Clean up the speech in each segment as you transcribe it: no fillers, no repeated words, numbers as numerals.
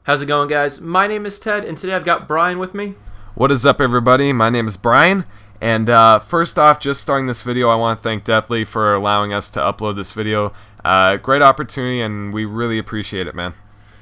How's it going, guys? My name is Ted, and today I've got Brian with me. What is up, everybody? My name is Brian, and first off, just starting this video, I want to thank Deathly for allowing us to upload this video. Great opportunity, and we really appreciate it, man.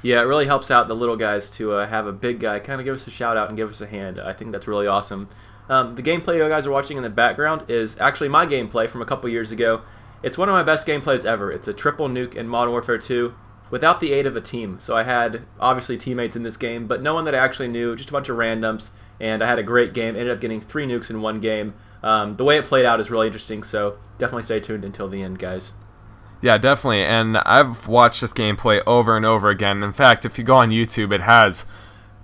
Yeah, it really helps out the little guys to have a big guy kind of give us a shout out and give us a hand. I think that's really awesome. The gameplay you guys are watching in the background is actually my gameplay from a couple years ago. It's one of my best gameplays ever. It's a triple nuke in Modern Warfare 2 without the aid of a team. So I had, obviously, teammates in this game, but no one that I actually knew, just a bunch of randoms, and I had a great game. Ended up getting 3 nukes in one game. The way it played out is really interesting, so definitely stay tuned until the end, guys. Yeah, definitely, and I've watched this gameplay over and over again. In fact, if you go on YouTube, it has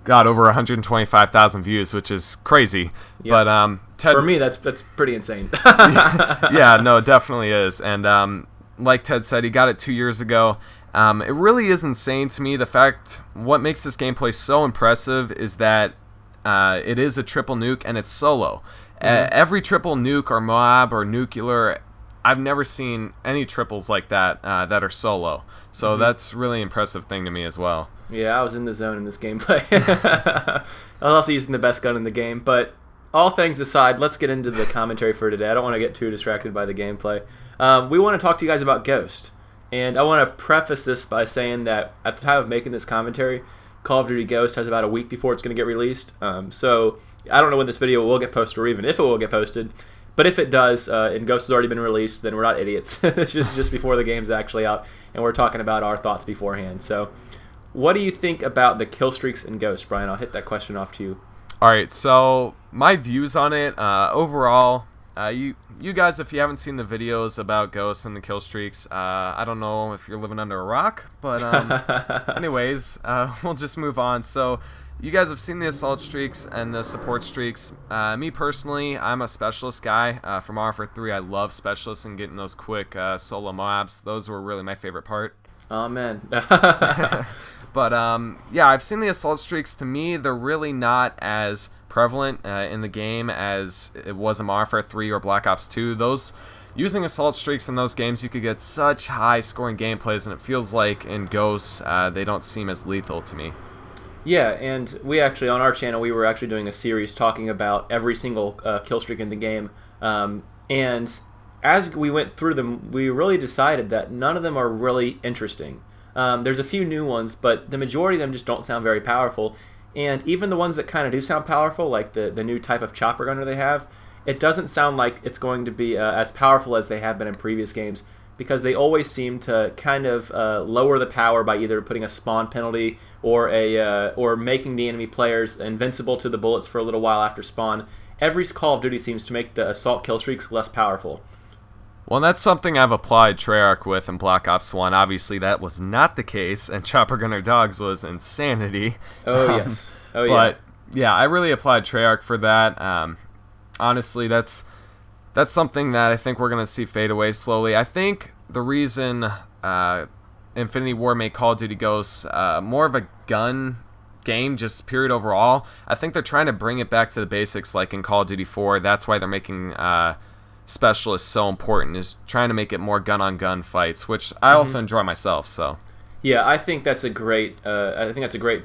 got over 125,000 views, which is crazy. Yeah. But Ted, for me, that's pretty insane. Yeah, no, it definitely is. And like Ted said, he got it 2 years ago. It really is insane to me. What makes this gameplay so impressive is that it is a triple nuke and it's solo. Every triple nuke or Moab or nuclear, I've never seen any triples like that that are solo. So that's really impressive thing to me as well. Yeah, I was in the zone in this gameplay. I was also using the best gun in the game. But all things aside, let's get into the commentary for today. I don't want to get too distracted by the gameplay. We want to talk to you guys about Ghost. And I want to preface this by saying that at the time of making this commentary, Call of Duty Ghost has about a week before it's going to get released. So I don't know when this video will get posted or even if it will get posted. But if it does, and Ghost has already been released, then we're not idiots. It's just before the game's actually out, and we're talking about our thoughts beforehand. So what do you think about the kill streaks in Ghost, Brian? I'll hit that question off to you. All right, so my views on it, overall, you guys, if you haven't seen the videos about Ghost and the kill streaks, I don't know if you're living under a rock, but anyways, we'll just move on. So you guys have seen the assault streaks and the support streaks. Me personally, I'm a specialist guy. From Modern Warfare 3, I love specialists and getting those quick solo Moabs. Those were really my favorite part. Oh, man. But yeah, I've seen the assault streaks. To me, they're really not as prevalent in the game as it was in Modern Warfare 3 or Black Ops 2. Using assault streaks in those games, you could get such high scoring gameplays, and it feels like in Ghosts, they don't seem as lethal to me. Yeah, and we actually, on our channel, we were actually doing a series talking about every single kill streak in the game. And as we went through them, we really decided that none of them are really interesting. There's a few new ones, but the majority of them just don't sound very powerful. And even the ones that kind of do sound powerful, like the new type of chopper gunner they have, it doesn't sound like it's going to be as powerful as they have been in previous games, because they always seem to kind of lower the power by either putting a spawn penalty or or making the enemy players invincible to the bullets for a little while after spawn. Every Call of Duty seems to make the assault kill streaks less powerful. Well, that's something I've applied Treyarch with in Black Ops 1. Obviously, that was not the case, and Chopper Gunner Dogs was insanity. Oh, yes. Oh, yeah. But, yeah, I really applied Treyarch for that. Honestly, that's something that I think we're going to see fade away slowly. I think the reason Infinity Ward made Call of Duty Ghosts more of a gun game, just period overall, I think they're trying to bring it back to the basics like in Call of Duty 4. That's why they're making specialists so important, is trying to make it more gun-on-gun fights, which I also enjoy myself. So yeah, I think that's a great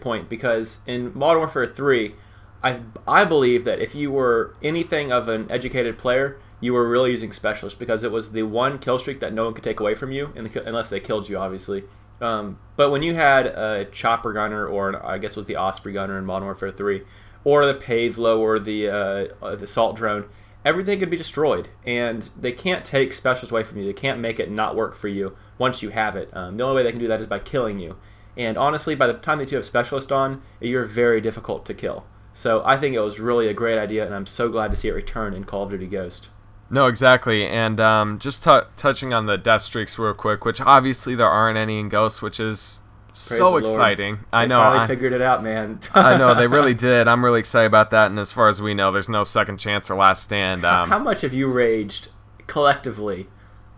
point, because in Modern Warfare 3, I believe that if you were anything of an educated player, you were really using specialists, because it was the one kill streak that no one could take away from you, unless they killed you, obviously. But when you had a chopper gunner, or I guess it was the Osprey gunner in Modern Warfare 3, or the Pavela, or the assault drone, everything could be destroyed, and they can't take specialists away from you. They can't make it not work for you once you have it. The only way they can do that is by killing you. And honestly, by the time that you have specialist on, you're very difficult to kill. So I think it was really a great idea, and I'm so glad to see it return in Call of Duty Ghost. No, exactly. And just touching on the death streaks real quick, which obviously there aren't any in Ghost, which is so exciting. I know. They finally figured it out, man. I know, they really did. I'm really excited about that, and as far as we know, there's no second chance or last stand. How much have you raged collectively?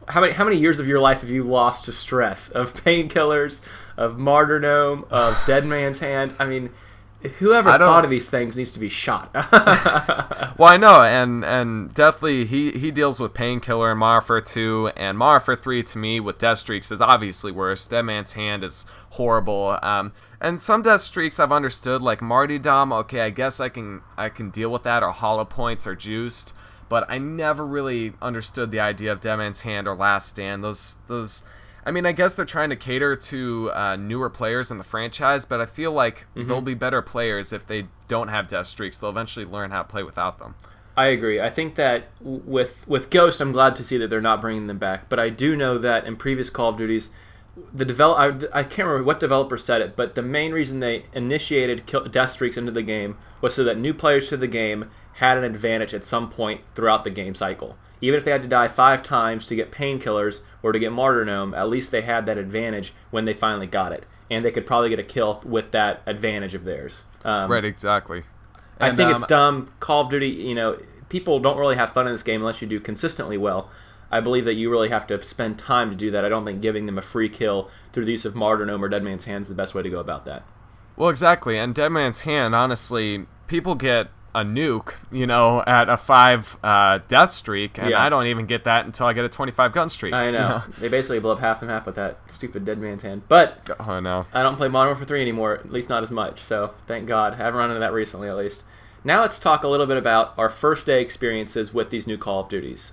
How many years of your life have you lost to stress, of painkillers, of martyrdom, of dead man's hand? I mean, whoever thought of these things needs to be shot. Well, I know, and Deathly, he deals with Painkiller and Modern Warfare 2, and Modern Warfare 3 to me with Death Streaks is obviously worse. Dead Man's Hand is horrible. And some Death Streaks I've understood, like Martyrdom, okay, I guess I can deal with that, or Hollow Points or Juiced, but I never really understood the idea of Dead Man's Hand or Last Stand. Those I mean, I guess they're trying to cater to newer players in the franchise, but I feel like they'll be better players if they don't have Death Streaks. They'll eventually learn how to play without them. I agree. I think that with Ghost, I'm glad to see that they're not bringing them back. But I do know that in previous Call of Duties, I can't remember what developer said it, but the main reason they initiated Death Streaks into the game was so that new players to the game had an advantage at some point throughout the game cycle. Even if they had to die 5 times to get Painkillers or to get Martyrdom, at least they had that advantage when they finally got it. And they could probably get a kill with that advantage of theirs. Right, exactly. I think it's dumb. Call of Duty, people don't really have fun in this game unless you do consistently well. I believe that you really have to spend time to do that. I don't think giving them a free kill through the use of Martyrdom or Dead Man's Hand is the best way to go about that. Well, exactly. And Dead Man's Hand, honestly, people get a nuke, at a 5 death streak, and I don't even get that until I get a 25 gun streak. I know. They basically blow up half and half with that stupid Dead Man's Hand. But I know. I don't play Modern Warfare 3 anymore, at least not as much, so thank God. I haven't run into that recently, at least. Now let's talk a little bit about our first day experiences with these new Call of Duties.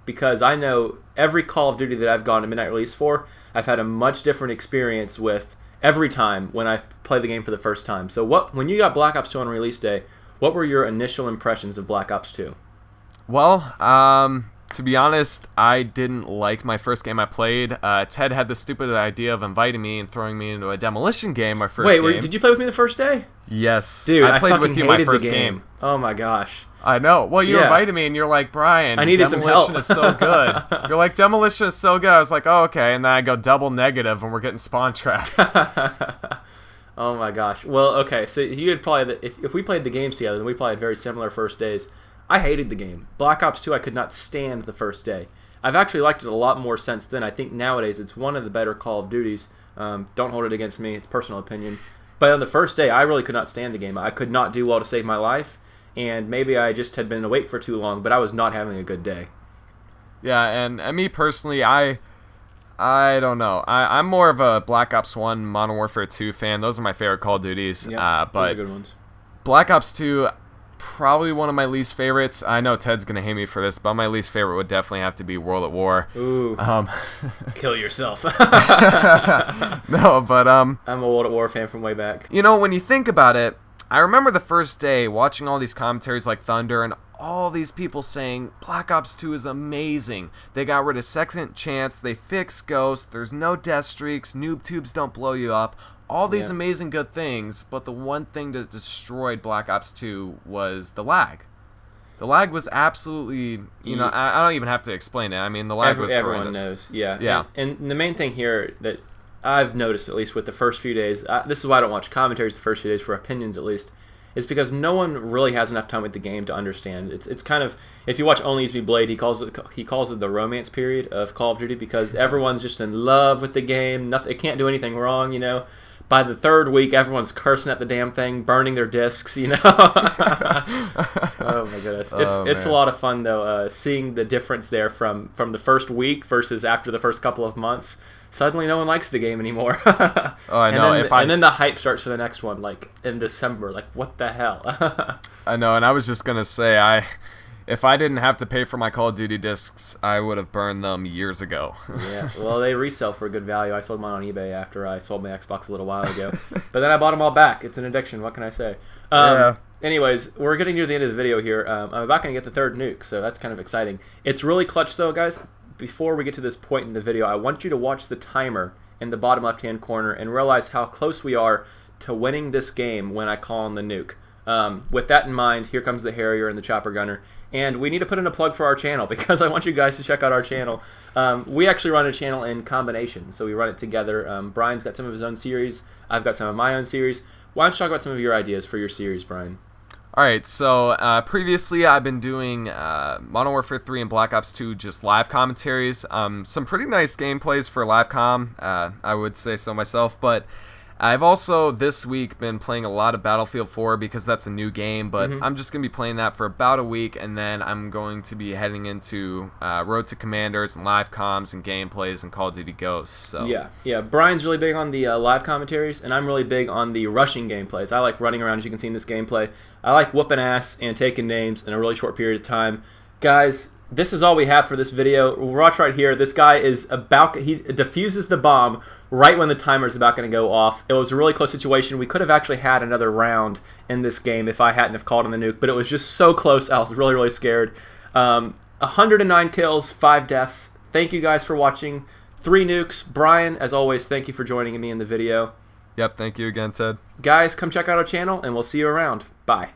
Because I know every Call of Duty that I've gone to Midnight Release for, I've had a much different experience with every time when I play the game for the first time. So when you got Black Ops 2 on release day, what were your initial impressions of Black Ops 2? Well, to be honest, I didn't like my first game I played. Ted had the stupid idea of inviting me and throwing me into a demolition game my first game. Wait, did you play with me the first day? Yes. Dude, I played with you my first game. Oh my gosh. I know. Well, you invited me and you're like, Brian, I needed Demolition some help. is so good. You're like, Demolition is so good. I was like, oh, okay. And then I go double negative and we're getting spawn trapped. Oh my gosh. Well, okay, so you had probably, if we played the games together, then we probably had very similar first days. I hated the game. Black Ops 2, I could not stand the first day. I've actually liked it a lot more since then. I think nowadays it's one of the better Call of Duties. Don't hold it against me. It's personal opinion. But on the first day, I really could not stand the game. I could not do well to save my life, and maybe I just had been awake for too long, but I was not having a good day. Yeah, and me personally, I don't know. I'm more of a Black Ops 1, Modern Warfare 2 fan. Those are my favorite Call of Duties. Yeah, but those are good ones. Black Ops 2, probably one of my least favorites. I know Ted's going to hate me for this, but my least favorite would definitely have to be World at War. Ooh. Kill yourself. No, but I'm a World at War fan from way back. When you think about it, I remember the first day watching all these commentaries like Thunder and all these people saying Black Ops 2 is amazing. They got rid of Second Chance, they fixed Ghost, there's no death streaks, noob tubes don't blow you up. All these amazing good things, but the one thing that destroyed Black Ops 2 was the lag. The lag was absolutely, I don't even have to explain it. I mean, the lag was horrendous. Everyone knows, yeah. And the main thing here that I've noticed, at least with the first few days, this is why I don't watch commentaries the first few days, for opinions at least, is because no one really has enough time with the game to understand. It's kind of, if you watch Only Use Me Blade, he calls it the romance period of Call of Duty, because everyone's just in love with the game. It can't do anything wrong, By the third week, everyone's cursing at the damn thing, burning their discs, Oh my goodness, it's a lot of fun though, seeing the difference there from the first week versus after the first couple of months. Suddenly, no one likes the game anymore. Oh, I know. And then the hype starts for the next one, like in December. Like, what the hell? I know, and I was just gonna say, if I didn't have to pay for my Call of Duty discs, I would have burned them years ago. Yeah, well, they resell for a good value. I sold mine on eBay after I sold my Xbox a little while ago, but then I bought them all back. It's an addiction. What can I say? Anyways, we're getting near the end of the video here. I'm about going to get the third nuke, so that's kind of exciting. It's really clutch, though, guys. Before we get to this point in the video, I want you to watch the timer in the bottom left-hand corner and realize how close we are to winning this game when I call on the nuke. With that in mind, here comes the Harrier and the Chopper Gunner. And we need to put in a plug for our channel, because I want you guys to check out our channel. We actually run a channel in combination, so we run it together. Brian's got some of his own series. I've got some of my own series. Why don't you talk about some of your ideas for your series, Brian? Alright, so previously I've been doing Modern Warfare 3 and Black Ops 2 just live commentaries. Some pretty nice gameplays for live com, I would say so myself, but I've also this week been playing a lot of Battlefield 4 because that's a new game, but I'm just going to be playing that for about a week, and then I'm going to be heading into Road to Commanders and live comms and gameplays and Call of Duty Ghosts. So yeah. Brian's really big on the live commentaries, and I'm really big on the rushing gameplays. I like running around, as you can see in this gameplay. I like whooping ass and taking names in a really short period of time. Guys, this is all we have for this video. Watch right here. This guy is he defuses the bomb right when the timer is about going to go off. It was a really close situation. We could have actually had another round in this game if I hadn't have called on the nuke, but it was just so close. I was really, really scared. 109 kills, 5 deaths. Thank you guys for watching. 3 nukes. Brian, as always, thank you for joining me in the video. Yep, thank you again, Ted. Guys, come check out our channel, and we'll see you around. Bye.